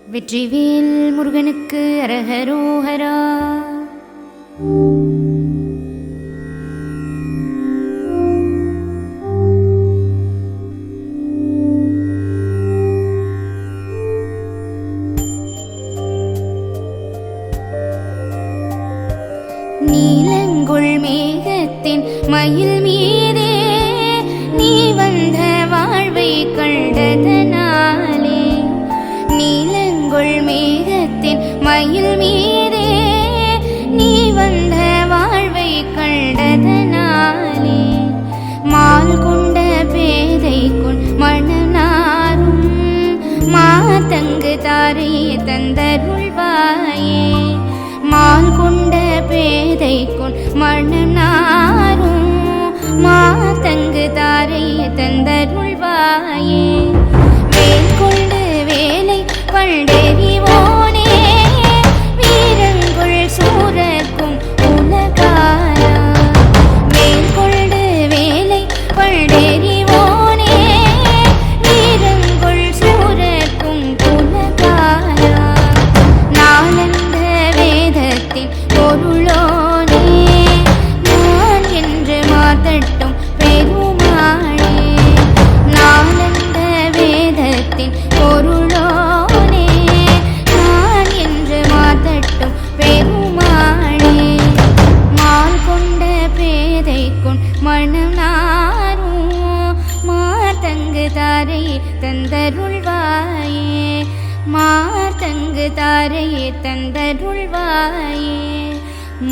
வெற்றிவேல் முருகனுக்கு அரஹரோஹரா. நீலங்குள் மேகத்தின் மயில் மீதே நீ வந்த வாழ்வை கண்டதனாலே, நீலங்குள் மேகத்தின் மயில் மீதே நீ வந்த வாழ்வை கண்டதனாலே, மால் கொண்ட பேதைக்குள் மணனாரும் மாதங்கு தாரையே தந்தருள்வாயே, மால் கொண்ட பேதைக்குள் மணனாரும் மாதங்கு தாரையே தந்தருள்வாயே, வேல் கொண்டு வேலை பண்டெறிவோனே வீரங்குள் சூரர்க்கும் உலகாயா, வேல் கொண்டு வேலை பண்டெறிவோனே வீரங்குள் சூரர்க்கும் உலகாயா, நாளந்த வேதத்தின் பொருளோனே நான் என்று மாதட்டும் பெருமாளே, நாளந்த வேதத்தின் பொருளோனே நான் என்று மாதட்டும் பெருமாளே, மால் கொண்ட பேதைக்குள் மணனாரும் மாதங்கு தாரையே தந்தருள்வாயே, மாதங்கு தாரையே தந்தருள்வாயே,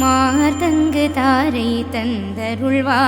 மாதங்கு தாரை தந்தருள்வாயே.